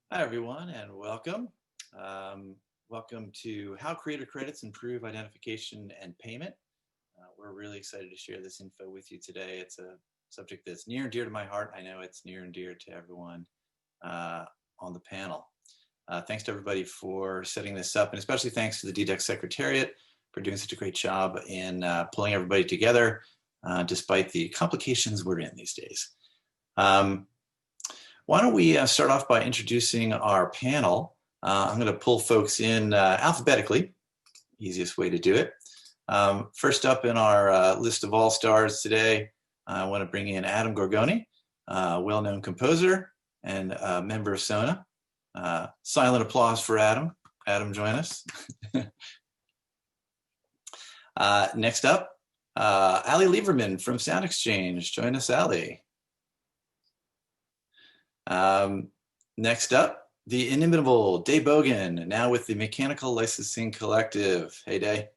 Hi, everyone, and welcome. Welcome to How Creator Credits Improve Identification and Payment. We're really excited to share this info with you today. It's a subject that's near and dear to my heart. I know it's near and dear to everyone on the panel. Thanks to everybody for setting this up, and especially thanks to the DDEC Secretariat for doing such a great job in pulling everybody together despite the complications we're in these days. Why don't we start off by introducing our panel. I'm going to pull folks in alphabetically, easiest way to do it. First up in our list of all-stars today, I want to bring in Adam Gorgoni, well-known composer and member of SONA. Silent applause for Adam. Adam, join us. Next up, Lieberman from SoundExchange. Join us, Ali. Next up, the inimitable Day Bogan, now with the Mechanical Licensing Collective. Hey, Day.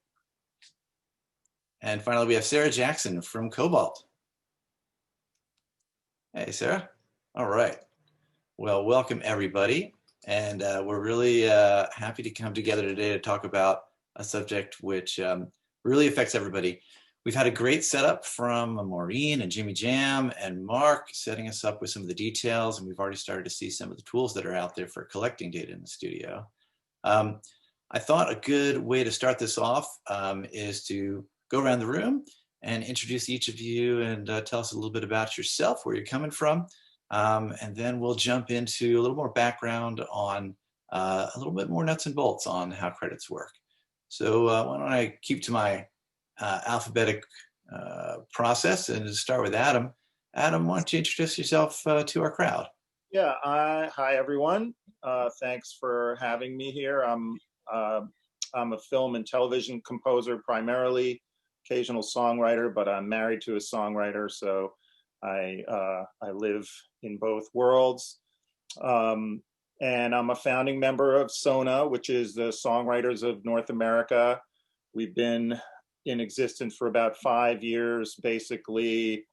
And finally, we have Sara Jackson from Kobalt. Hey, Sara. All right. Well, welcome, everybody. And we're really happy to come together today to talk about a subject which really affects everybody. We've had a great setup from Maureen and Jimmy Jam and Mark setting us up with some of the details, and we've already started to see some of the tools that are out there for collecting data in the studio. I thought a good way to start this off is to go around the room and introduce each of you and tell us a little bit about yourself, where you're coming from, and then we'll jump into a little more background on a little bit more nuts and bolts on how credits work. So why don't I keep to my alphabetic process and start with Adam. Adam, why don't you introduce yourself to our crowd? Yeah, hi everyone. Thanks for having me here. I'm a film and television composer primarily, occasional songwriter, but I'm married to a songwriter, so I live in both worlds. And I'm a founding member of SONA, which is the Songwriters of North America. We've been in existence for about 5 years. Basically,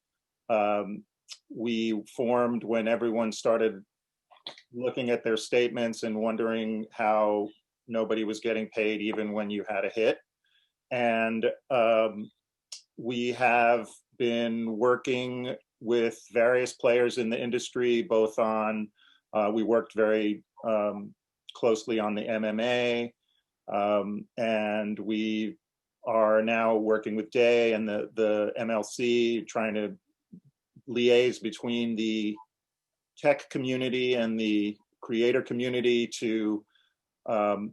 we formed when everyone started looking at their statements and wondering how nobody was getting paid even when you had a hit. And we have been working with various players in the industry, both on, we worked very closely on the MMA, and we are now working with Day and the MLC, trying to liaise between the tech community and the creator community to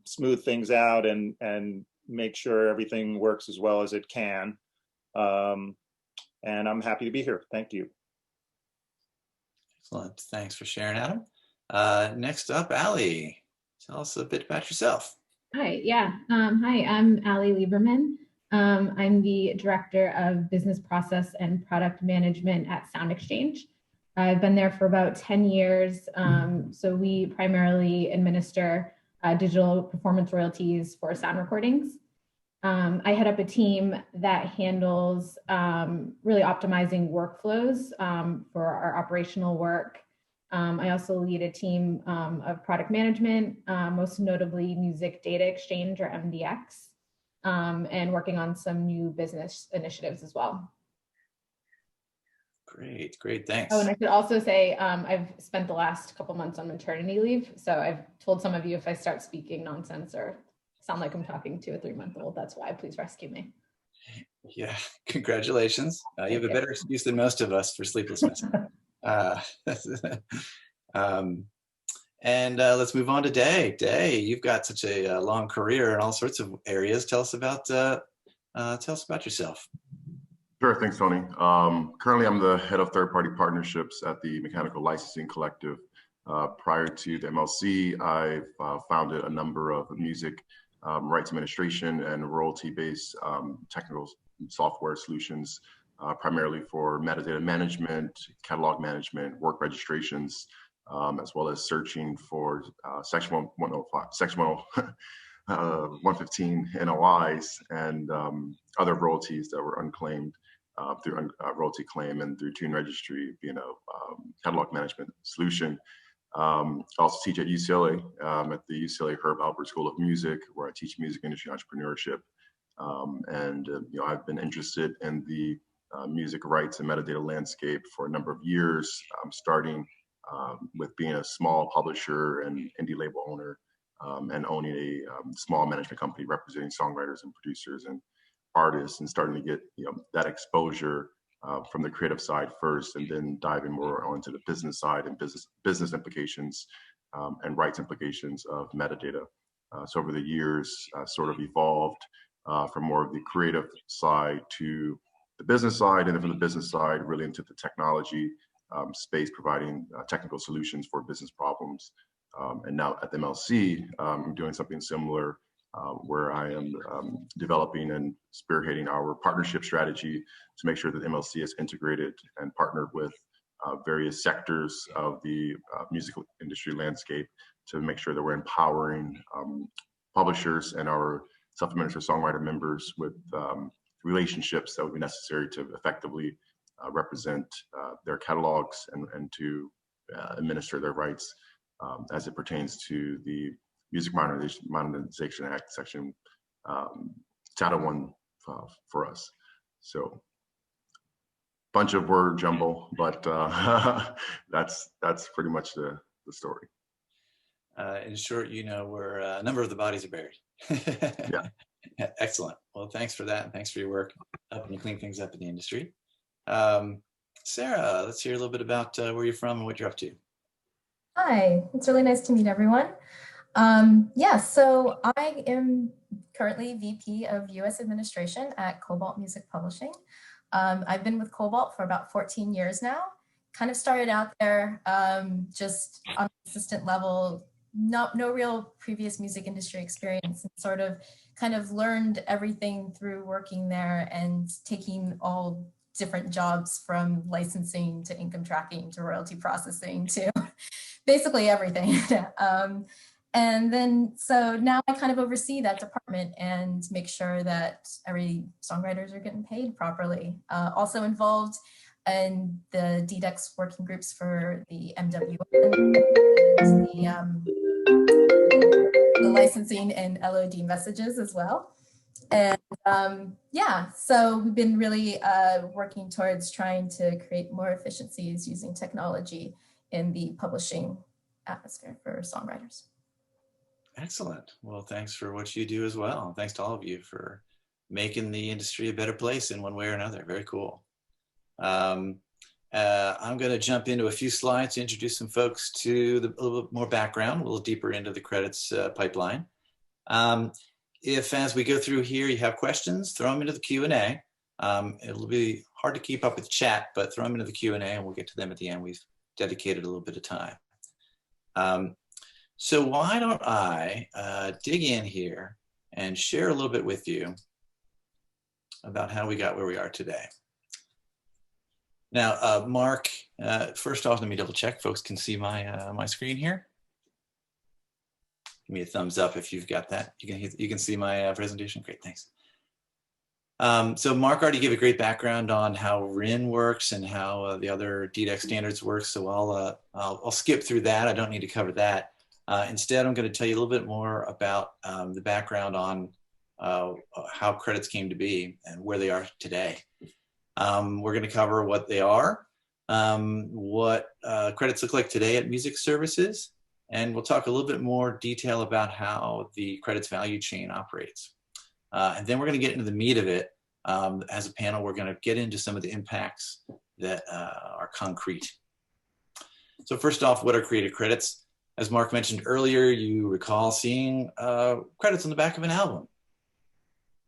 smooth things out and make sure everything works as well as it can. And I'm happy to be here. Thank you. Excellent. Thanks for sharing, Adam. Next up, Ali. Tell us a bit about yourself. Hi, hi, I'm Lieberman. I'm the Director of Business Process and Product Management at SoundExchange. I've been there for about 10 years. So we primarily administer digital performance royalties for sound recordings. I head up a team that handles really optimizing workflows for our operational work. I also lead a team of product management, most notably Music Data Exchange, or MDX, and working on some new business initiatives as well. Great, thanks. Oh, and I should also say I've spent the last couple months on maternity leave, so I've told some of you if I start speaking nonsense or sound like I'm talking to a 3-month-old, that's why. Please rescue me. Yeah, congratulations. You have a better excuse than most of us for sleeplessness. And let's move on to Day. Day, you've got such a long career in all sorts of areas. Tell us about yourself. Sure, thanks, Tony. Currently, I'm the head of third-party partnerships at the Mechanical Licensing Collective. Prior to the MLC, I've founded a number of music rights administration and royalty-based technical software solutions, primarily for metadata management, catalog management, work registrations, as well as searching for Section 115 NOIs and other royalties that were unclaimed through royalty claim and through Tune Registry being a catalog management solution. I also teach at UCLA, at the UCLA Herb Alpert School of Music, where I teach music industry entrepreneurship. I've been interested in the music rights and metadata landscape for a number of years, starting with being a small publisher and indie label owner, and owning a small management company representing songwriters and producers and artists, and starting to get that exposure from the creative side first, and then diving more onto the business side and business implications and rights implications of metadata. So over the years, sort of evolved from more of the creative side to the business side, and then from the business side really into the technology space, providing technical solutions for business problems. And now at the MLC, I'm doing something similar, where I am developing and spearheading our partnership strategy to make sure that MLC is integrated and partnered with various sectors of the musical industry landscape to make sure that we're empowering publishers and our self-administered songwriter members with relationships that would be necessary to effectively represent their catalogs and to administer their rights as it pertains to the Music Modernization Act, Section Title 1 for us. So, bunch of word jumble, but that's pretty much the story. In short, where a number of the bodies are buried. Yeah. Excellent. Well, thanks for that, and thanks for your work helping to clean things up in the industry. Sara, let's hear a little bit about where you're from and what you're up to. Hi, it's really nice to meet everyone. So I am currently VP of US Administration at Kobalt Music Publishing. I've been with Kobalt for about 14 years now. Kind of started out there just on an assistant level, no real previous music industry experience, and sort of kind of learned everything through working there and taking all different jobs from licensing to income tracking to royalty processing to basically everything. And then, so now I kind of oversee that department and make sure that every songwriters are getting paid properly. Also involved in the DDEX working groups for the MWN, the licensing and LOD messages as well. And so we've been really working towards trying to create more efficiencies using technology in the publishing atmosphere for songwriters. Excellent. Well, thanks for what you do as well. Thanks to all of you for making the industry a better place in one way or another. Very cool. I'm going to jump into a few slides to introduce some folks to a little bit more background, a little deeper into the credits pipeline. If as we go through here you have questions, throw them into the Q&A. It'll be hard to keep up with chat, but throw them into the Q&A and we'll get to them at the end. We've dedicated a little bit of time. So why don't I dig in here and share a little bit with you about how we got where we are today. Now, Mark, first off, let me double check. Folks can see my my screen here. Give me a thumbs up if you've got that. You can see my presentation. Great, thanks. So Mark already gave a great background on how RIN works and how the other DDEX standards work. So I'll skip through that. I don't need to cover that. Instead, I'm going to tell you a little bit more about the background on how credits came to be and where they are today. We're going to cover what they are, what credits look like today at music services, and we'll talk a little bit more detail about how the credits value chain operates. And then we're going to get into the meat of it. As a panel, we're going to get into some of the impacts that are concrete. So first off, what are created credits? As Mark mentioned earlier, you recall seeing credits on the back of an album.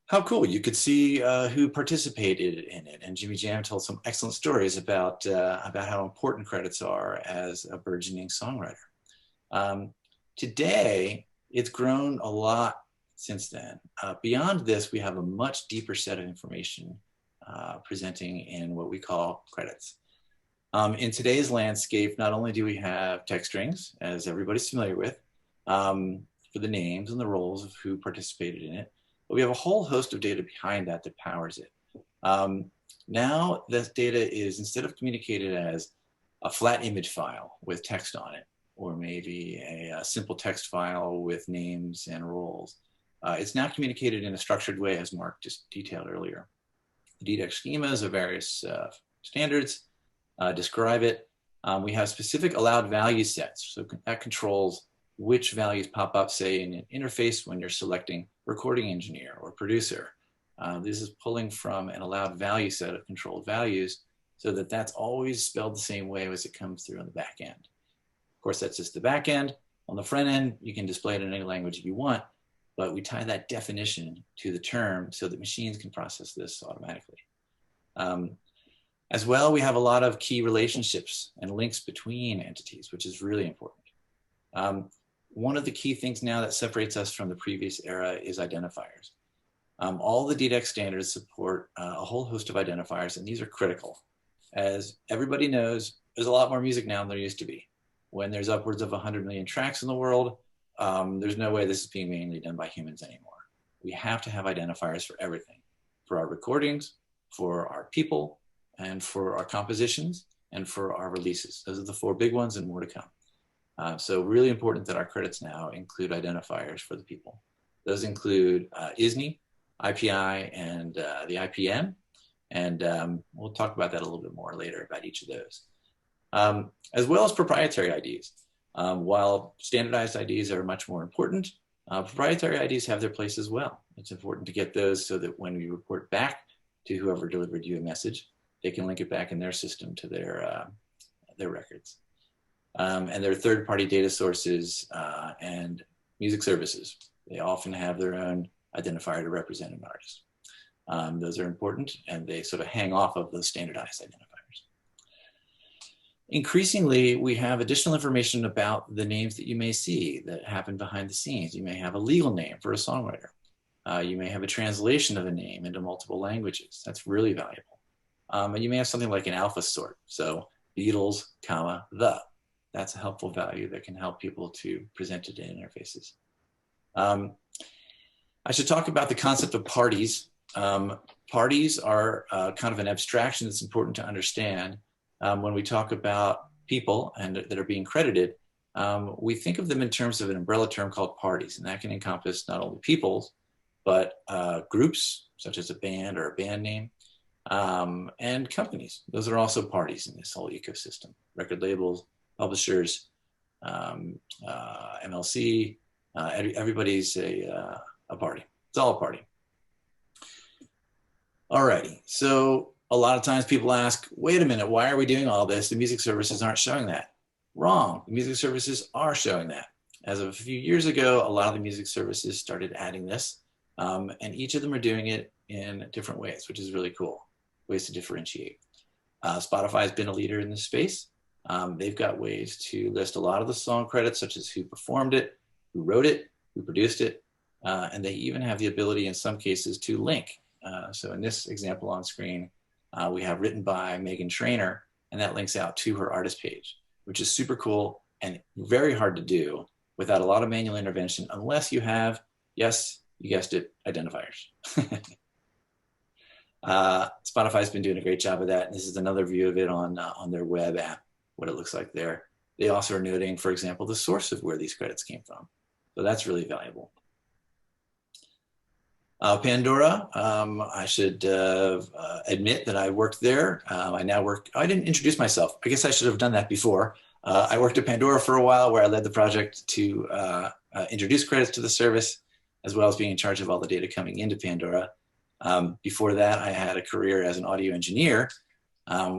How cool. You could see who participated in it. And Jimmy Jam told some excellent stories about how important credits are as a burgeoning songwriter. Today, it's grown a lot since then. Beyond this, we have a much deeper set of information presenting in what we call credits. In today's landscape, not only do we have text strings, as everybody's familiar with, for the names and the roles of who participated in it, but we have a whole host of data behind that that powers it. Now, this data is, instead of communicated as a flat image file with text on it, or maybe a simple text file with names and roles. It's now communicated in a structured way, as Mark just detailed earlier. The DDEX schemas of various standards describe it. We have specific allowed value sets, so that controls which values pop up, say, in an interface when you're selecting recording engineer or producer. This is pulling from an allowed value set of controlled values so that that's always spelled the same way as it comes through on the back end. Of course, that's just the back end. On the front end, you can display it in any language you want, but we tie that definition to the term so that machines can process this automatically. As well, we have a lot of key relationships and links between entities, which is really important. One of the key things now that separates us from the previous era is identifiers. All the DDEX standards support a whole host of identifiers, and these are critical. As everybody knows, there's a lot more music now than there used to be. When there's upwards of 100 million tracks in the world, there's no way this is being mainly done by humans anymore. We have to have identifiers for everything, for our recordings, for our people, and for our compositions, and for our releases. Those are the 4 big ones and more to come. So really important that our credits now include identifiers for the people. Those include ISNI, IPI, and the IPN. And we'll talk about that a little bit more later about each of those. As well as proprietary IDs. While standardized IDs are much more important, proprietary IDs have their place as well. It's important to get those so that when we report back to whoever delivered you a message, they can link it back in their system to their records. And their third-party data sources and music services. They often have their own identifier to represent an artist. Those are important, and they sort of hang off of those standardized identifiers. Increasingly, we have additional information about the names that you may see that happen behind the scenes. You may have a legal name for a songwriter. You may have a translation of a name into multiple languages. That's really valuable. And you may have something like an alpha sort. So Beatles, comma, the. That's a helpful value that can help people to present it in interfaces. I should talk about the concept of parties. Parties are kind of an abstraction that's important to understand. When we talk about people and that are being credited, we think of them in terms of an umbrella term called parties, and that can encompass not only peoples, but groups, such as a band or a band name, and companies. Those are also parties in this whole ecosystem. Record labels, publishers, MLC, everybody's a party. It's all a party. Alrighty, so a lot of times people ask, wait a minute, why are we doing all this? The music services aren't showing that. Wrong, the music services are showing that. As of a few years ago, a lot of the music services started adding this, and each of them are doing it in different ways, which is really cool, ways to differentiate. Spotify has been a leader in this space. They've got ways to list a lot of the song credits, such as who performed it, who wrote it, who produced it, and they even have the ability in some cases to link. So in this example on screen, we have written by Megan Trainor, and that links out to her artist page, which is super cool and very hard to do without a lot of manual intervention, unless you have, yes, you guessed it, identifiers. Spotify's been doing a great job of that. And this is another view of it on their web app, what it looks like there. They also are noting, for example, the source of where these credits came from. So that's really valuable. Pandora, I should admit that I worked there. I now work, I didn't introduce myself. I guess I should have done that before. I worked at Pandora for a while, where I led the project to introduce credits to the service, as well as being in charge of all the data coming into Pandora. Before that, I had a career as an audio engineer,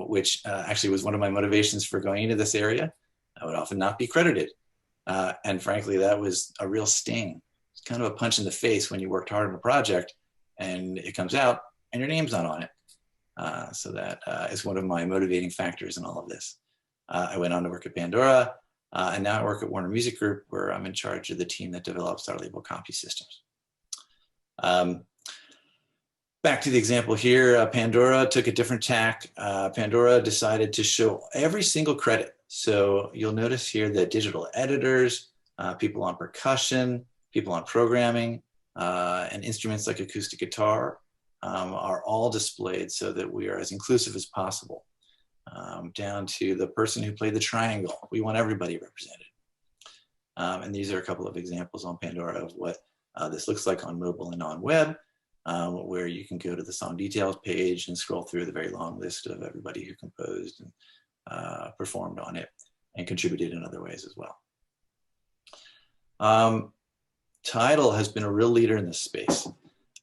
which actually was one of my motivations for going into this area. I would often not be credited. And frankly, that was a real sting. It's kind of a punch in the face when you worked hard on a project and it comes out and your name's not on it. So that is one of my motivating factors in all of this. I went on to work at Pandora, and now I work at Warner Music Group, where I'm in charge of the team that develops our label copy systems. Back to the example here, Pandora took a different tack. Pandora decided to show every single credit. So you'll notice here that digital editors, people on percussion, people on programming, and instruments like acoustic guitar are all displayed so that we are as inclusive as possible. Down to the person who played the triangle. We want everybody represented. And these are a couple of examples on Pandora of what this looks like on mobile and on web, where you can go to the song details page and scroll through the very long list of everybody who composed and performed on it and contributed in other ways as well. Tidal has been a real leader in this space.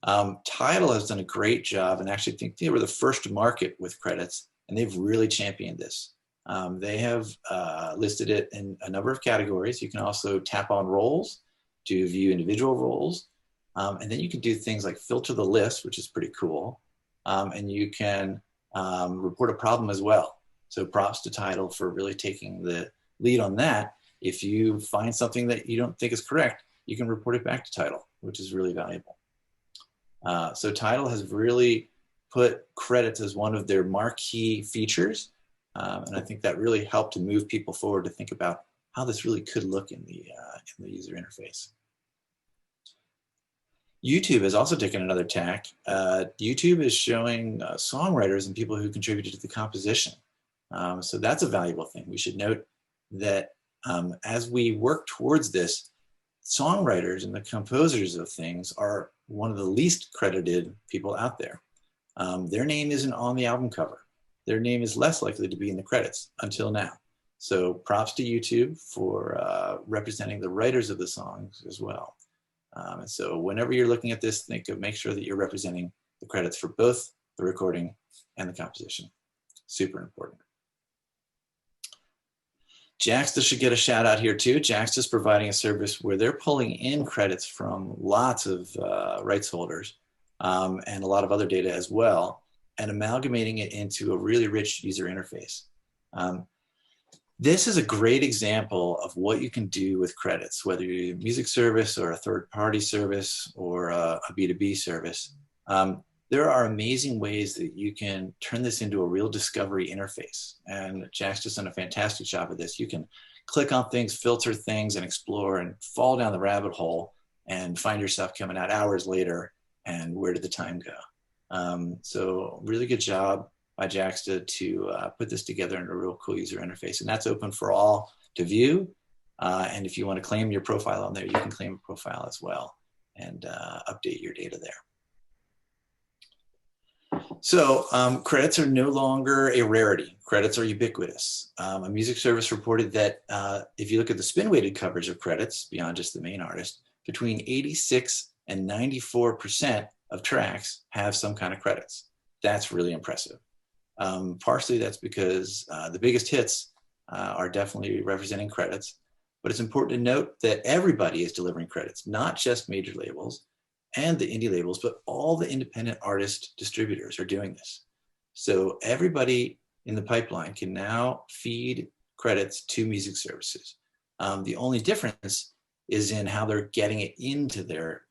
Tidal has done a great job, and actually think they were the first to market with credits, and they've really championed this. They have listed it in a number of categories. You can also tap on roles to view individual roles. And then you can do things like filter the list, which is pretty cool. And you can report a problem as well. So props to Tidal for really taking the lead on that. If you find something that you don't think is correct, you can report it back to Tidal, which is really valuable. So Tidal has really put credits as one of their marquee features. And I think that really helped to move people forward to think about how this really could look in the user interface. YouTube has also taken another tack. YouTube is showing songwriters and people who contributed to the composition. So that's a valuable thing. We should note that as we work towards this, songwriters and the composers of things are one of the least credited people out there. Their name isn't on the album cover. Their name is less likely to be in the credits until now. So props to YouTube for representing the writers of the songs as well. And so whenever you're looking at this, make sure that you're representing the credits for both the recording and the composition. Super important. Jaxsta should get a shout out here too. Jaxsta is providing a service where they're pulling in credits from lots of rights holders and a lot of other data as well, and amalgamating it into a really rich user interface. This is a great example of what you can do with credits, whether you're a music service or a third-party service or a B2B service. There are amazing ways that you can turn this into a real discovery interface. And Jack's just done a fantastic job of this. You can click on things, filter things, and explore and fall down the rabbit hole and find yourself coming out hours later and where did the time go? So really good job by Jaxsta to put this together in a real cool user interface. And that's open for all to view. And if you want to claim your profile on there, you can claim a profile as well and update your data there. So credits are no longer a rarity. Credits are ubiquitous. A music service reported that if you look at the spin-weighted coverage of credits beyond just the main artist, between 86 and 94% of tracks have some kind of credits. That's really impressive. Partially that's because the biggest hits are definitely representing credits, but it's important to note that everybody is delivering credits, not just major labels and the indie labels, but all the independent artist distributors are doing this. So everybody in the pipeline can now feed credits to music services. The only difference is in how they're getting it into their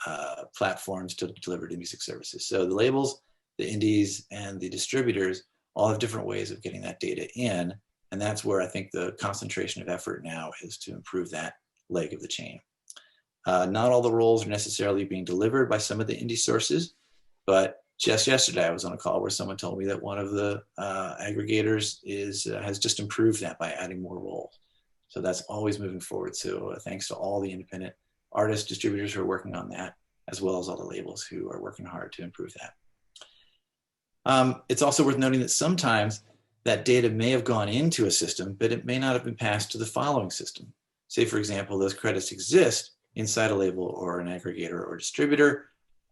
platforms to deliver to music services. So the labels, the indies, and the distributors all have different ways of getting that data in. And that's where I think the concentration of effort now is to improve that leg of the chain. Not all the roles are necessarily being delivered by some of the indie sources, but just yesterday I was on a call where someone told me that one of the aggregators has just improved that by adding more roles. So that's always moving forward. So thanks to all the independent artists, distributors who are working on that, as well as all the labels who are working hard to improve that. It's also worth noting that sometimes that data may have gone into a system, but it may not have been passed to the following system. Say, for example, those credits exist inside a label or an aggregator or distributor.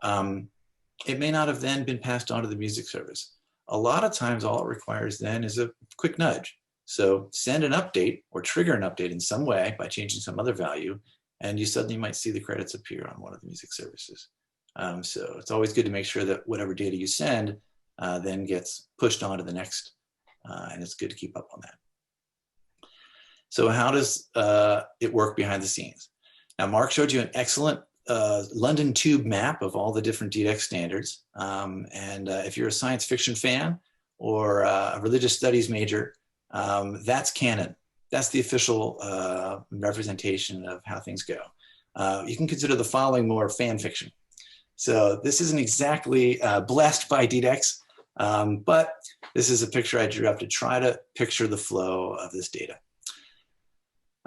It may not have then been passed on to the music service. A lot of times all it requires then is a quick nudge. So send an update or trigger an update in some way by changing some other value, and you suddenly might see the credits appear on one of the music services. So it's always good to make sure that whatever data you send then gets pushed on to the next, and it's good to keep up on that. So how does it work behind the scenes? Now, Mark showed you an excellent London Tube map of all the different DDEX standards. And if you're a science fiction fan or a religious studies major, that's canon. That's the official representation of how things go. You can consider the following more fan fiction. So this isn't exactly blessed by DDEX, but this is a picture I drew up to try to picture the flow of this data.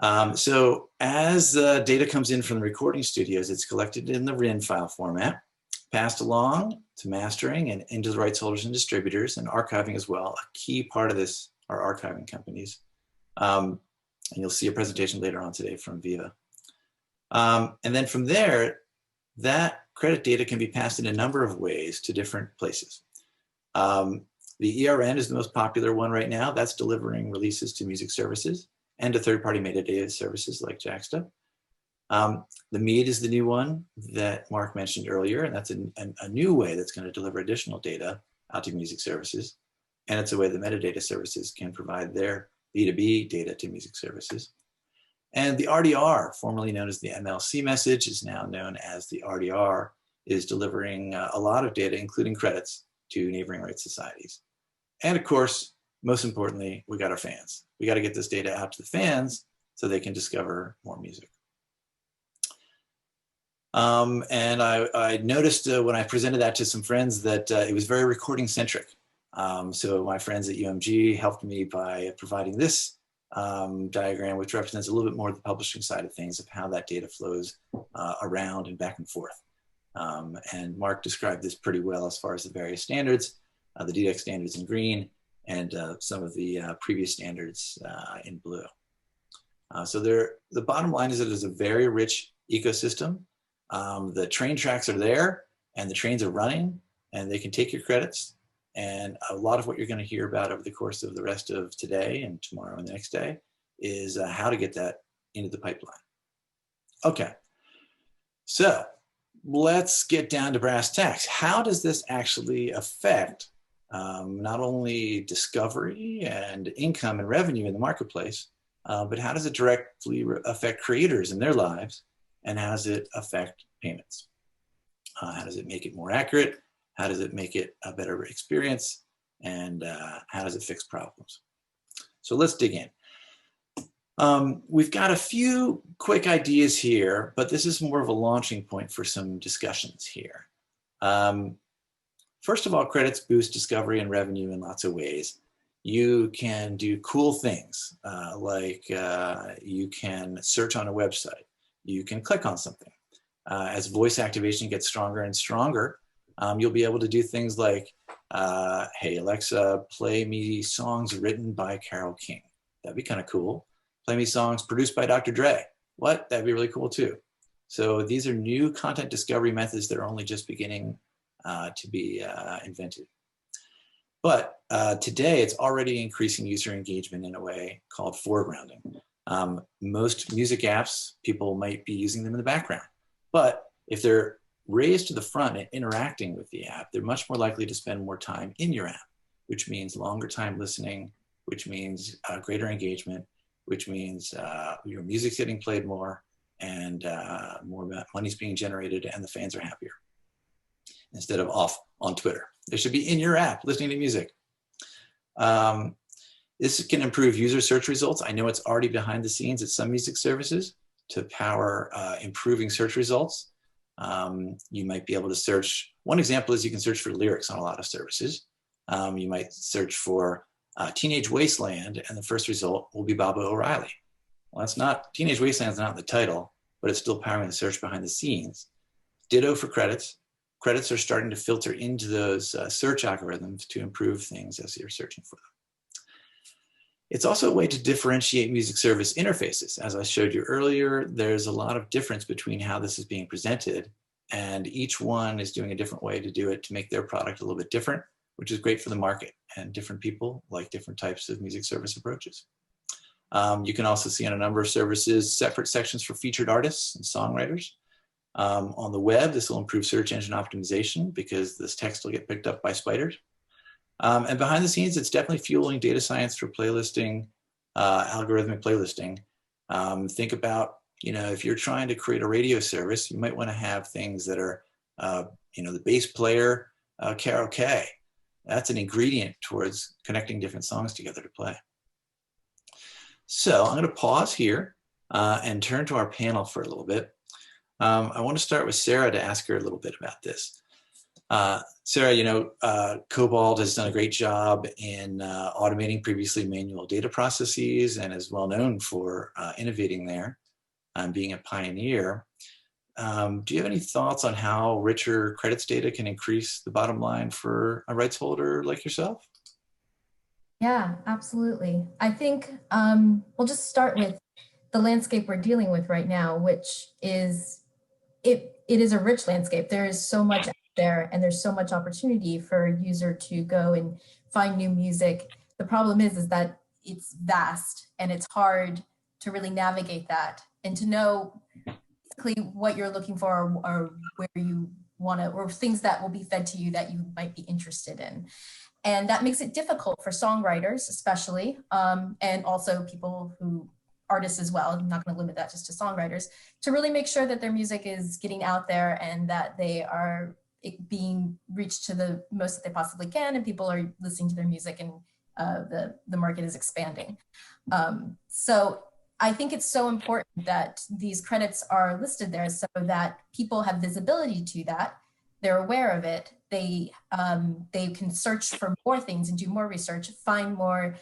So as data comes in from the recording studios, it's collected in the RIN file format, passed along to mastering and into the rights holders and distributors, and archiving as well. A key part of this are archiving companies. And you'll see a presentation later on today from Viva. And then from there, that credit data can be passed in a number of ways to different places. The ERN is the most popular one right now. That's delivering releases to music services and to third-party metadata services like Jaxsta. The MEAD is the new one that Mark mentioned earlier, and that's a new way that's going to deliver additional data out to music services. And it's a way that metadata services can provide their B2B data to music services. And the RDR, formerly known as the MLC message, is now known as the RDR, is delivering a lot of data, including credits, to neighboring rights societies. And of course, most importantly, we got our fans. We got to get this data out to the fans so they can discover more music. And I noticed when I presented that to some friends that it was very recording centric. So my friends at UMG helped me by providing this diagram, which represents a little bit more of the publishing side of things, of how that data flows around and back and forth. And Mark described this pretty well as far as the various standards, the DDEX standards in green, and some of the previous standards in blue. So the bottom line is that it is a very rich ecosystem. The train tracks are there, and the trains are running, and they can take your credits. And a lot of what you're going to hear about over the course of the rest of today and tomorrow and the next day is how to get that into the pipeline. Okay, so let's get down to brass tacks. How does this actually affect not only discovery and income and revenue in the marketplace, but how does it directly affect creators in their lives, and how does it affect payments? How does it make it more accurate? How does it make it a better experience? And how does it fix problems? So let's dig in. We've got a few quick ideas here, but this is more of a launching point for some discussions here. First of all, credits boost discovery and revenue in lots of ways. You can do cool things, like you can search on a website. You can click on something. As voice activation gets stronger and stronger, you'll be able to do things like, hey, Alexa, play me songs written by Carole King. That'd be kind of cool. Play me songs produced by Dr. Dre. What? That'd be really cool too. So these are new content discovery methods that are only just beginning to be invented. But today it's already increasing user engagement in a way called foregrounding. Most music apps, people might be using them in the background. But if they're raised to the front and interacting with the app, they're much more likely to spend more time in your app, which means longer time listening, which means greater engagement, which means your music's getting played more, and more money's being generated, and the fans are happier instead of off on Twitter. They should be in your app listening to music. This can improve user search results. I know it's already behind the scenes at some music services to power improving search results. You might be able to search, one example is you can search for lyrics on a lot of services. You might search for Teenage Wasteland, and the first result will be Baba O'Reilly. Well, that's not, Teenage Wasteland's not in the title, but it's still powering the search behind the scenes. Ditto for credits. Credits are starting to filter into those search algorithms to improve things as you're searching for them. It's also a way to differentiate music service interfaces. As I showed you earlier, there's a lot of difference between how this is being presented, and each one is doing a different way to do it to make their product a little bit different, which is great for the market, and different people like different types of music service approaches. You can also see on a number of services separate sections for featured artists and songwriters. On the web, this will improve search engine optimization because this text will get picked up by spiders. And behind the scenes, it's definitely fueling data science for playlisting, algorithmic playlisting. Think about, if you're trying to create a radio service, you might want to have things that are, the bass player, karaoke. That's an ingredient towards connecting different songs together to play. So I'm going to pause here and turn to our panel for a little bit. I want to start with Sara to ask her a little bit about this. Sarah, Kobalt has done a great job in automating previously manual data processes and is well known for innovating there and being a pioneer. Do you have any thoughts on how richer credits data can increase the bottom line for a rights holder like yourself? Yeah, absolutely. I think we'll just start with the landscape we're dealing with right now, which is it is a rich landscape. There is so much out there, and there's so much opportunity for a user to go and find new music. The problem is that it's vast and it's hard to really navigate that and to know basically what you're looking for, or where you want to, or things that will be fed to you that you might be interested in. And that makes it difficult for songwriters, especially, and also people who, artists as well, I'm not going to limit that just to songwriters, to really make sure that their music is getting out there and that they are being reached to the most that they possibly can, and people are listening to their music, and the market is expanding. So I think it's so important that these credits are listed there so that people have visibility to that. They're aware of it. They can search for more things and do more research, find more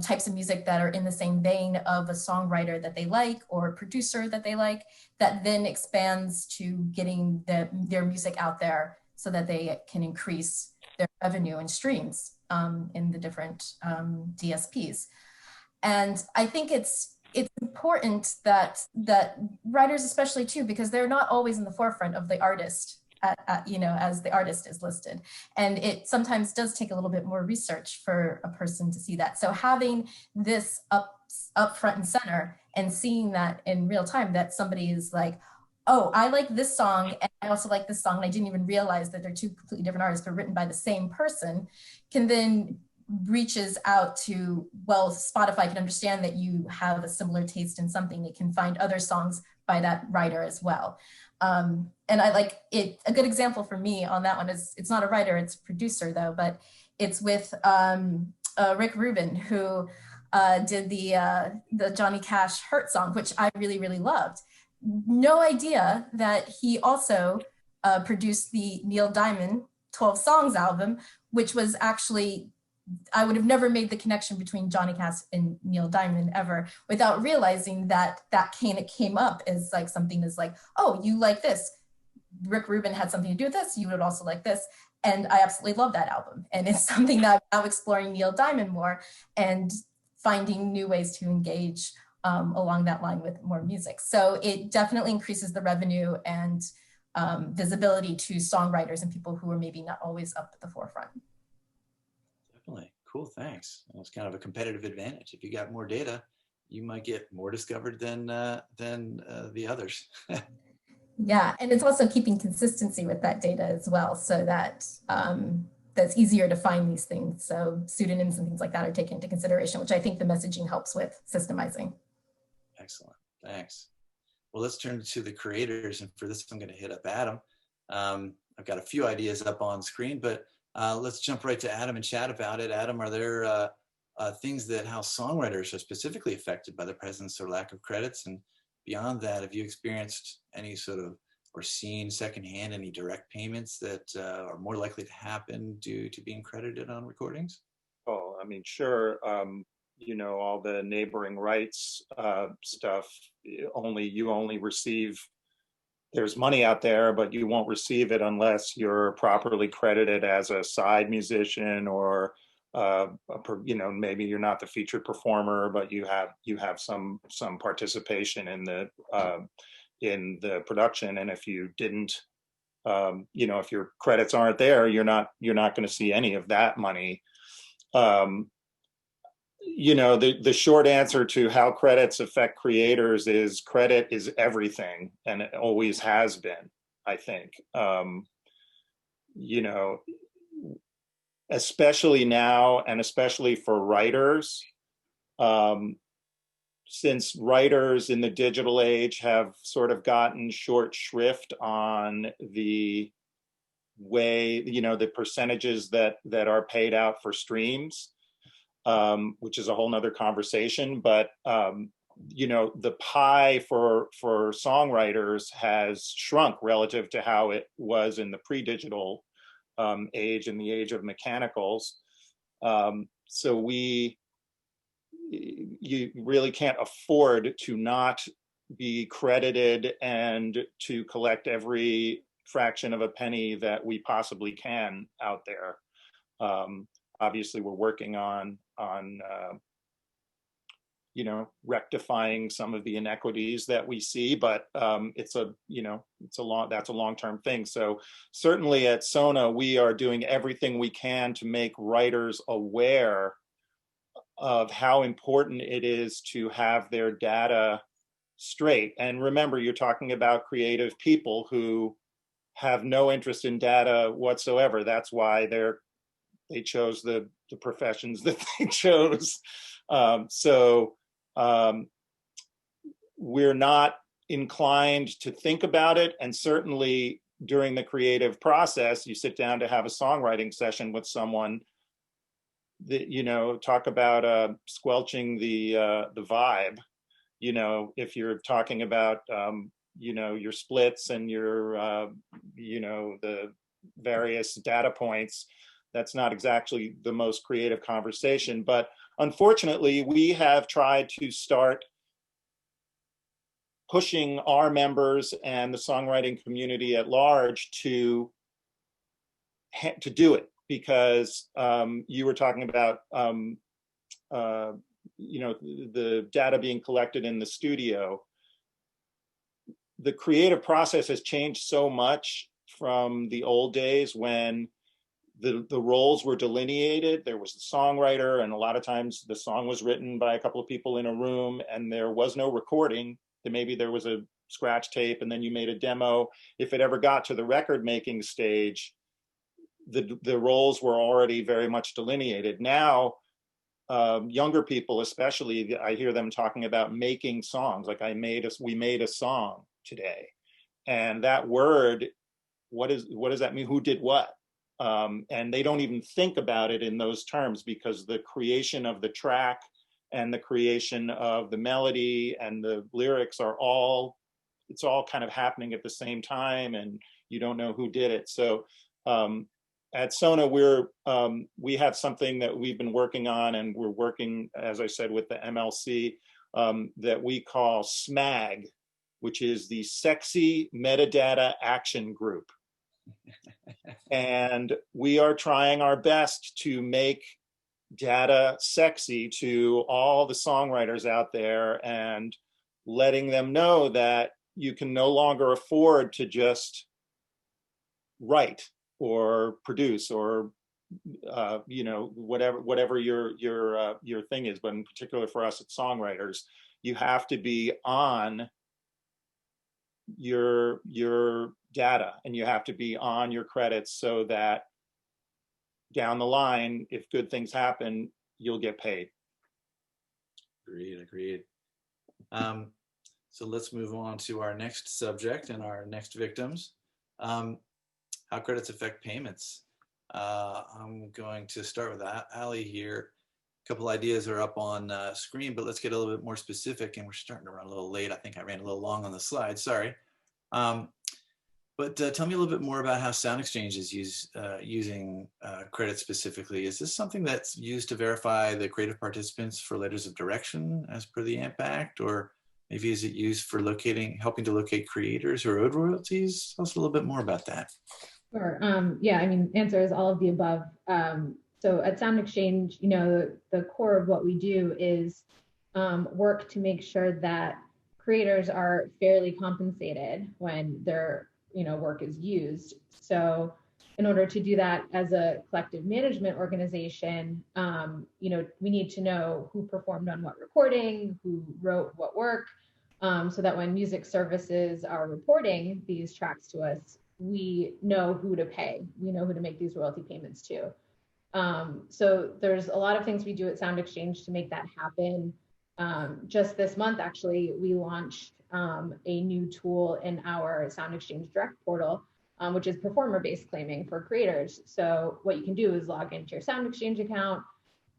types of music that are in the same vein of a songwriter that they like or a producer that they like, that then expands to getting their music out there so that they can increase their revenue and streams in the different DSPs. And I think it's important that writers, especially too, because they're not always in the forefront of the artist, as the artist is listed. And it sometimes does take a little bit more research for a person to see that. So having this up front and center and seeing that in real time, that somebody is like, oh, I like this song, and I also like this song, and I didn't even realize that they're two completely different artists, but written by the same person, can then reaches out to, well, Spotify can understand that you have a similar taste in something. They can find other songs by that writer as well. And I like it. A good example for me on that one is, it's not a writer, it's a producer though, but it's with Rick Rubin, who did the Johnny Cash Hurt song, which I really, really loved. No idea that he also produced the Neil Diamond 12 Songs album, which was actually, I would have never made the connection between Johnny Cash and Neil Diamond ever without realizing that came up as like something that's like, oh, you like this. Rick Rubin had something to do with this. You would also like this. And I absolutely love that album. And it's something that I'm now exploring Neil Diamond more and finding new ways to engage along that line with more music. So it definitely increases the revenue and visibility to songwriters and people who are maybe not always up at the forefront. Definitely. Cool. Thanks. Well, it's kind of a competitive advantage. If you got more data, you might get more discovered than the others. Yeah, and it's also keeping consistency with that data as well, so that that's easier to find these things. So pseudonyms and things like that are taken into consideration, which I think the messaging helps with systemizing. Excellent. Thanks. Well, let's turn to the creators, and for this, I'm going to hit up Adam. I've got a few ideas up on screen, but let's jump right to Adam and chat about it. Adam, are there things that how songwriters are specifically affected by the presence or lack of credits? And beyond that, have you experienced any sort of, or seen secondhand any direct payments that are more likely to happen due to being credited on recordings? Oh, I mean, sure. All the neighboring rights stuff, you only receive, there's money out there, but you won't receive it unless you're properly credited as a side musician, or maybe you're not the featured performer, but you have some participation in the production. And if you didn't, if your credits aren't there, you're not going to see any of that money. The short answer to how credits affect creators is credit is everything, and it always has been, I think. Especially now, and especially for writers, since writers in the digital age have sort of gotten short shrift on the way, the percentages that are paid out for streams, which is a whole nother conversation. But the pie for songwriters has shrunk relative to how it was in the pre-digital age and the age of mechanicals. So you really can't afford to not be credited and to collect every fraction of a penny that we possibly can out there. Obviously, we're working on rectifying some of the inequities that we see, but that's a long-term thing. So certainly at SONA, we are doing everything we can to make writers aware of how important it is to have their data straight. And remember, you're talking about creative people who have no interest in data whatsoever. That's why they chose the professions that they chose. We're not inclined to think about it. And certainly during the creative process, you sit down to have a songwriting session with someone that, talk about squelching the vibe. If you're talking about, your splits and your, the various data points, that's not exactly the most creative conversation. But unfortunately, we have tried to start pushing our members and the songwriting community at large to do it, because you were talking about the data being collected in the studio. The creative process has changed so much from the old days when the roles were delineated. There was the songwriter, and a lot of times the song was written by a couple of people in a room, and there was no recording. Maybe there was a scratch tape, and then you made a demo. If it ever got to the record making stage, the roles were already very much delineated. Now, younger people especially, I hear them talking about making songs. Like we made a song today. And that word, what does that mean? Who did what? And they don't even think about it in those terms, because the creation of the track and the creation of the melody and the lyrics it's all kind of happening at the same time, and you don't know who did it. So at SONA, we have something that we've been working on, and we're working, as I said, with the MLC, that we call SMAG, which is the Sexy Metadata Action Group. And we are trying our best to make data sexy to all the songwriters out there, and letting them know that you can no longer afford to just write or produce or whatever your thing is. But in particular for us as songwriters, you have to be on your data, and you have to be on your credits, so that down the line, if good things happen, you'll get paid. Agreed. So let's move on to our next subject and our next victims. How credits affect payments. I'm going to start with Ali here. A couple ideas are up on screen, but let's get a little bit more specific, and we're starting to run a little late. I think I ran a little long on the slide, sorry. But tell me a little bit more about how SoundExchange is using credits specifically. Is this something that's used to verify the creative participants for letters of direction as per the AMP Act, or maybe is it used for helping to locate creators or owed royalties? Tell us a little bit more about that. Sure. Answer is all of the above. So at SoundExchange, the core of what we do is work to make sure that creators are fairly compensated when their work is used. So in order to do that as a collective management organization, we need to know who performed on what recording, who wrote what work, so that when music services are reporting these tracks to us, we know who to pay. We know who to make these royalty payments to. So there's a lot of things we do at SoundExchange to make that happen. Just this month, actually, we launched a new tool in our SoundExchange Direct portal, which is performer-based claiming for creators. So what you can do is log into your SoundExchange account,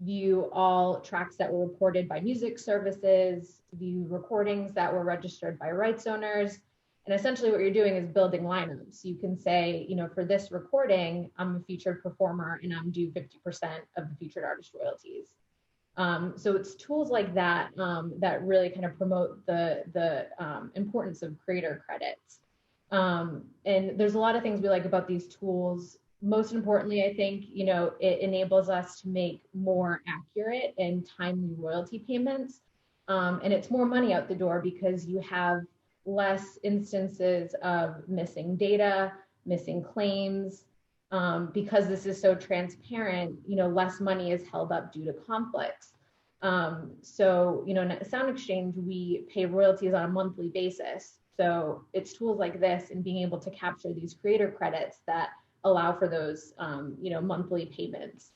view all tracks that were reported by music services, view recordings that were registered by rights owners, And essentially what you're doing is building lineups. You can say, for this recording, I'm a featured performer and I'm due 50% of the featured artist royalties. So it's tools like that that really kind of promote the importance of creator credits. And there's a lot of things we like about these tools. Most importantly, I think, it enables us to make more accurate and timely royalty payments. And it's more money out the door because you have less instances of missing data, missing claims. Because this is so transparent, less money is held up due to conflicts. So, at SoundExchange, we pay royalties on a monthly basis. So it's tools like this and being able to capture these creator credits that allow for those, monthly payments.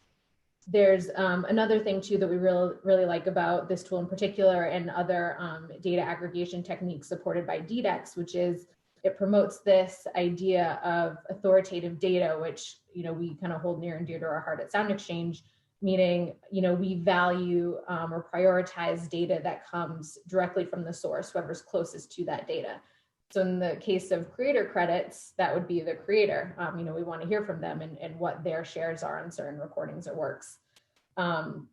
There's another thing too that we really like about this tool in particular and other data aggregation techniques supported by DDEX, which is it promotes this idea of authoritative data, which we kind of hold near and dear to our heart at SoundExchange, meaning we value or prioritize data that comes directly from the source, whoever's closest to that data. So in the case of creator credits, that would be the creator. We want to hear from them and what their shares are on certain recordings or works. And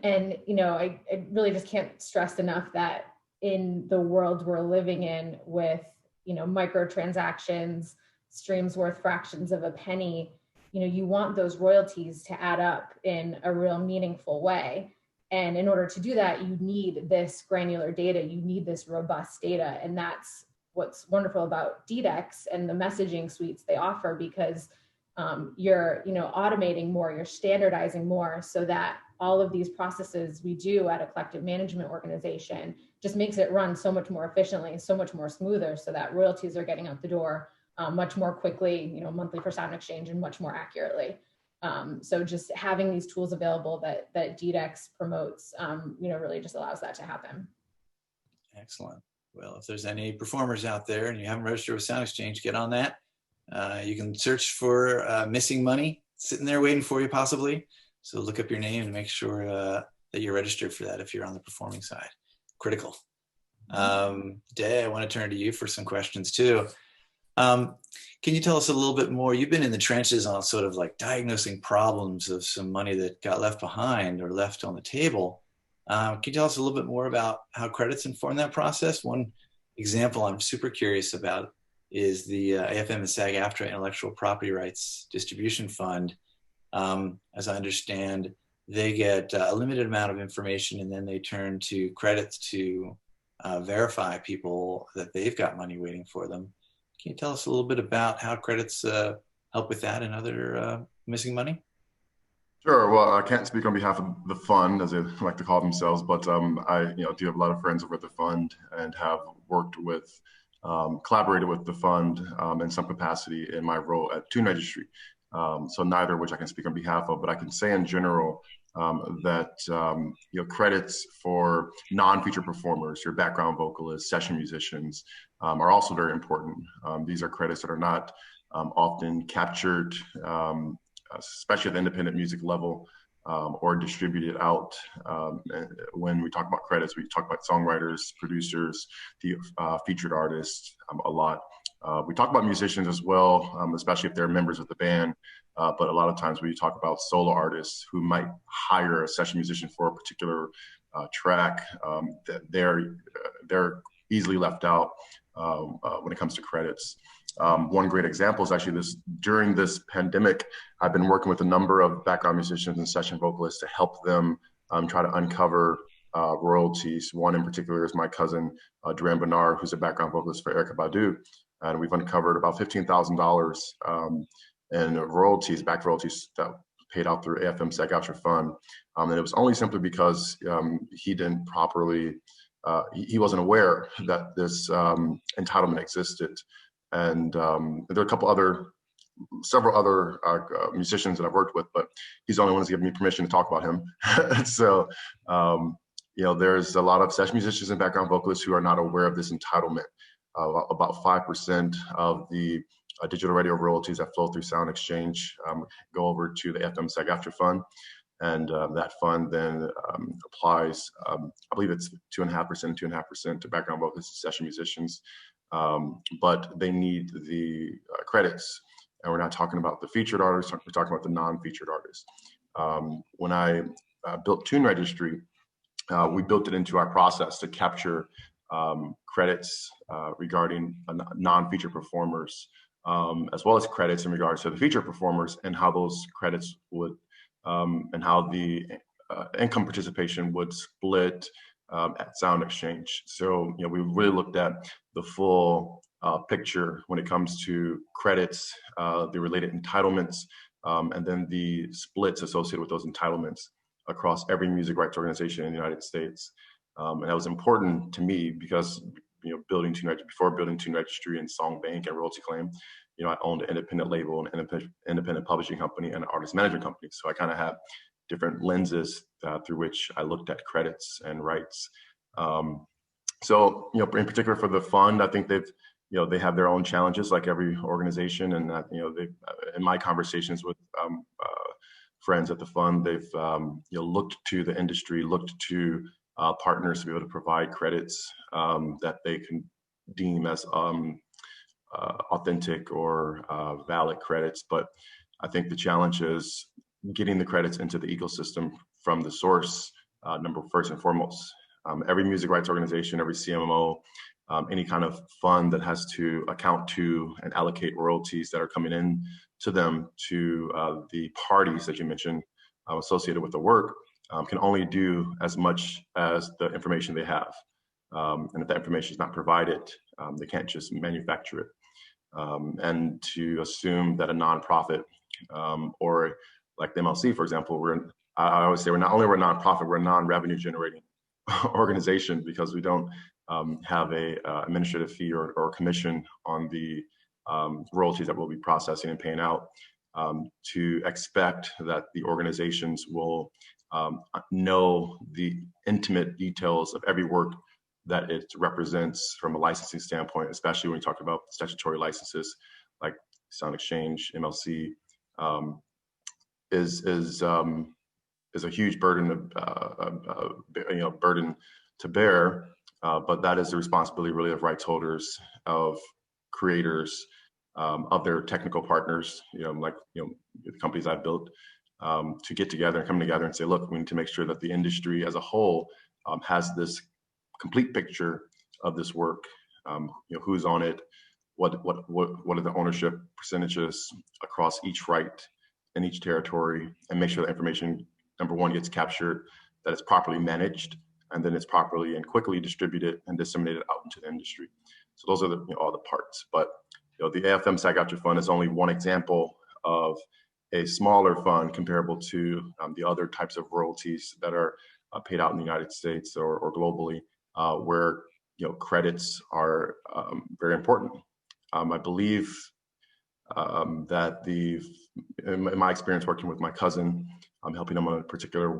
I really just can't stress enough that in the world we're living in with microtransactions, streams worth fractions of a penny, you want those royalties to add up in a real meaningful way. And in order to do that, you need this granular data, you need this robust data. And that's what's wonderful about DDEX and the messaging suites they offer, because you're automating more, you're standardizing more, so that all of these processes we do at a collective management organization just makes it run so much more efficiently and so much more smoother, so that royalties are getting out the door much more quickly, monthly for SoundExchange, and much more accurately. So just having these tools available that DDEX promotes, really just allows that to happen. Excellent. Well, if there's any performers out there and you haven't registered with SoundExchange, get on that. You can search for missing money sitting there waiting for you possibly. So look up your name and make sure that you're registered for that if you're on the performing side. Critical. Day, I want to turn to you for some questions too. Can you tell us a little bit more? You've been in the trenches on sort of like diagnosing problems of some money that got left behind or left on the table. Can you tell us a little bit more about how credits inform that process? One example I'm super curious about is the AFM and SAG-AFTRA Intellectual Property Rights Distribution Fund. As I understand, they get a limited amount of information and then they turn to credits to verify people that they've got money waiting for them. Can you tell us a little bit about how credits help with that and other missing money? Sure. Well, I can't speak on behalf of the fund, as they like to call themselves, but I do have a lot of friends over at the fund and have worked with, collaborated with the fund in some capacity in my role at Tune Registry. So neither of which I can speak on behalf of, but I can say in general that credits for non-feature performers, your background vocalists, session musicians, are also very important. These are credits that are not often captured, especially at the independent music level, or distributed out. When we talk about credits, we talk about songwriters, producers, the featured artists a lot. We talk about musicians as well, especially if they're members of the band. But a lot of times when you talk about solo artists who might hire a session musician for a particular track, they're easily left out when it comes to credits. One great example is actually during this pandemic, I've been working with a number of background musicians and session vocalists to help them try to uncover royalties. One in particular is my cousin, Duran Bernard, who's a background vocalist for Erykah Badu. And we've uncovered about $15,000 in royalties, back royalties that paid out through AFM SAG-AFTRA fund. And it was only simply because he didn't properly, he wasn't aware that this entitlement existed. And there are several other musicians that I've worked with, but he's the only one who's given me permission to talk about him. So, there's a lot of session musicians and background vocalists who are not aware of this entitlement. About 5% of the digital radio royalties that flow through SoundExchange go over to the AFM SAG-AFTRA fund. And that fund then applies, I believe it's 2.5% to background vocalists and session musicians. but they need the credits. And we're not talking about the featured artists, we're talking about the non-featured artists. When I built Tune Registry, we built it into our process to capture credits regarding non-featured performers, as well as credits in regards to the featured performers, and how those credits would, and how the income participation would split at SoundExchange. So, we really looked at the full picture when it comes to credits, the related entitlements, and then the splits associated with those entitlements across every music rights organization in the United States. And that was important to me because, before building Tune Registry and Song Bank and Royalty Claim, I owned an independent label, an independent publishing company, and an artist management company. So I kind of have different lenses through which I looked at credits and rights. So, in particular for the fund, I think they have their own challenges like every organization. And that, in my conversations with friends at the fund, they've, looked to the industry, looked to partners to be able to provide credits that they can deem as authentic or valid credits. But I think the challenge is getting the credits into the ecosystem from the source, first and foremost. Every music rights organization, every CMO, any kind of fund that has to account to and allocate royalties that are coming in to them, to the parties that you mentioned associated with the work, can only do as much as the information they have. And if that information is not provided, they can't just manufacture it. And to assume that a nonprofit or like the MLC, for example, I always say we're not only a nonprofit, we're a non-revenue generating organization, because we don't have a administrative fee or commission on the royalties that we'll be processing and paying out. To expect that the organizations will know the intimate details of every work that it represents from a licensing standpoint, especially when we talk about statutory licenses like SoundExchange, MLC, is a huge burden burden to bear. But that is the responsibility really of rights holders, of creators, of their technical partners, the companies I've built, to get together and come together and say, look, we need to make sure that the industry as a whole has this complete picture of this work, who's on it, what are the ownership percentages across each right in each territory, and make sure that information, number one, gets captured, that it's properly managed, and then it's properly and quickly distributed and disseminated out into the industry. So those are all the parts. But the AFM SAG-AFTRA fund is only one example of a smaller fund comparable to the other types of royalties that are paid out in the United States or globally, where credits are very important. I believe that in my experience working with my cousin, helping him on a particular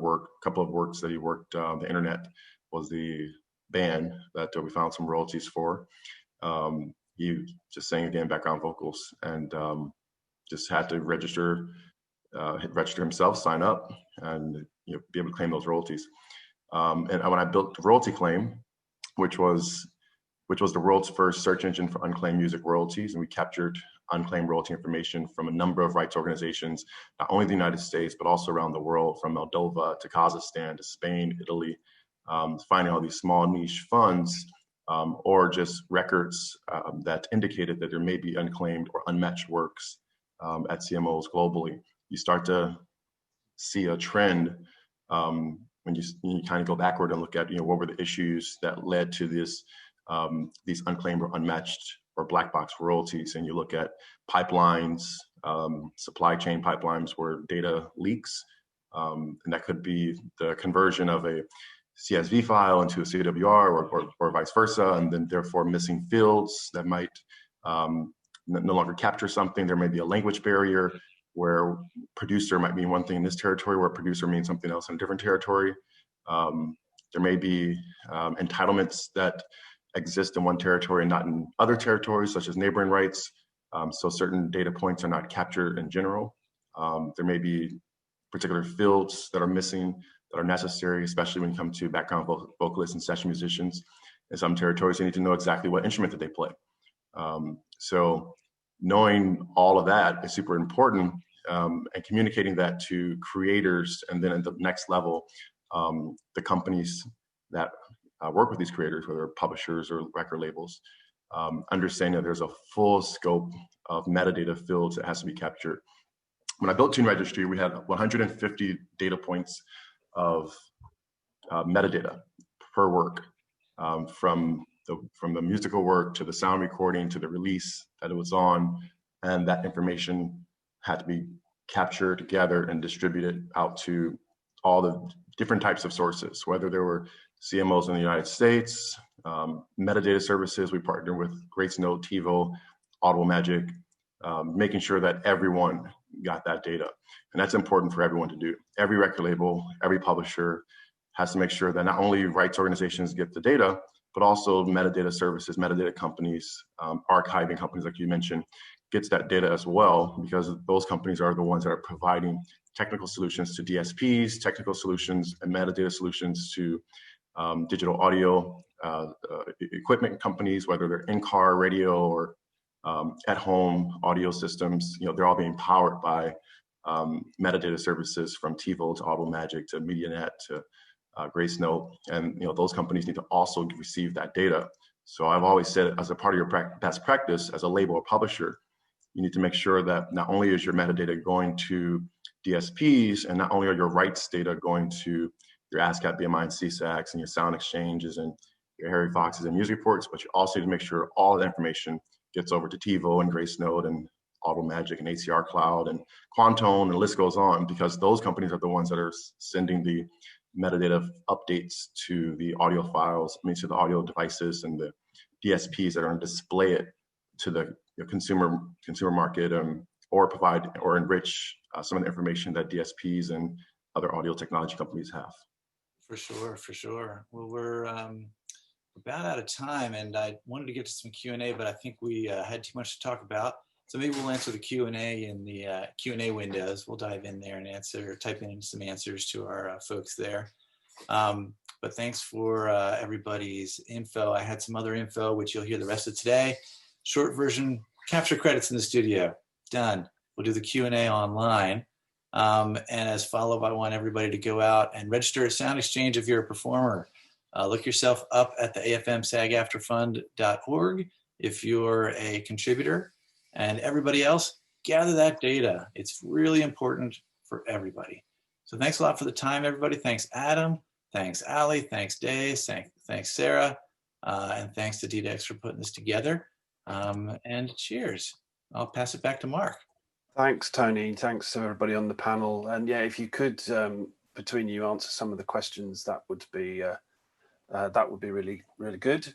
couple of works that he worked on the internet, was the band that we found some royalties for. He just sang again background vocals, and just had to register himself, sign up, and be able to claim those royalties. And when I built the royalty claim, which was the world's first search engine for unclaimed music royalties, and we captured unclaimed royalty information from a number of rights organizations, not only the United States, but also around the world, from Moldova to Kazakhstan to Spain, Italy, finding all these small niche funds or just records that indicated that there may be unclaimed or unmatched works at CMOs globally. You start to see a trend when you kind of go backward and look at what were the issues that led to this these unclaimed or unmatched or black box royalties, and you look at pipelines, supply chain pipelines where data leaks, and that could be the conversion of a CSV file into a CWR or vice versa, and then therefore missing fields that might no longer capture something. There may be a language barrier where producer might mean one thing in this territory, where producer means something else in a different territory. There may be entitlements that exist in one territory and not in other territories, such as neighboring rights. So certain data points are not captured in general. There may be particular fields that are missing that are necessary, especially when you come to background vocalists and session musicians. In some territories, you need to know exactly what instrument that they play. So knowing all of that is super important, and communicating that to creators, and then at the next level, the companies that work with these creators, whether publishers or record labels, understanding that there's a full scope of metadata fields that has to be captured. When I built Tune Registry, we had 150 data points of metadata per work, from the musical work to the sound recording to the release that it was on, and that information had to be captured, gathered, and distributed out to all the different types of sources, whether there were CMOs in the United States, metadata services. We partner with Gracenote, TiVo, Audible Magic, making sure that everyone got that data. And that's important for everyone to do. Every record label, every publisher has to make sure that not only rights organizations get the data, but also metadata services, metadata companies, archiving companies like you mentioned, gets that data as well, because those companies are the ones that are providing technical solutions to DSPs, technical solutions and metadata solutions to digital audio equipment companies, whether they're in-car radio or at-home audio systems. They're all being powered by metadata services, from TiVo to Audible Magic to MediaNet to Gracenote, and those companies need to also receive that data. So I've always said, as a part of your best practice as a label or publisher, you need to make sure that not only is your metadata going to DSPs, and not only are your rights data going to your ASCAP, BMI, and CSACs, and your SoundExchanges, and your Harry Foxes and Music Reports, but you also need to make sure all the information gets over to TiVo and Gracenote and Audible Magic and ACR Cloud and Quantone, and the list goes on, because those companies are the ones that are sending the metadata updates to the audio files, to the audio devices and the DSPs that are going to display it to the consumer market, or provide or enrich some of the information that DSPs and other audio technology companies have. For sure. Well, we're about out of time, and I wanted to get to some Q&A, but I think we had too much to talk about. So maybe we'll answer the Q&A in the Q&A windows. We'll dive in there and type in some answers to our folks there. But thanks for everybody's info. I had some other info, which you'll hear the rest of today. Short version, capture credits in the studio. Done. We'll do the Q&A online. And as follow-up, I want everybody to go out and register at SoundExchange if you're a performer. Look yourself up at the afmsagafterfund.org if you're a contributor. And everybody else, gather that data. It's really important for everybody. So thanks a lot for the time, everybody. Thanks, Adam. Thanks, Ali. Thanks, Dave. Thanks, Sarah. And thanks to DDEX for putting this together. And cheers. I'll pass it back to Mark. Thanks, Tony. Thanks to everybody on the panel. And yeah, if you could, between you, answer some of the questions, that would be really, really good.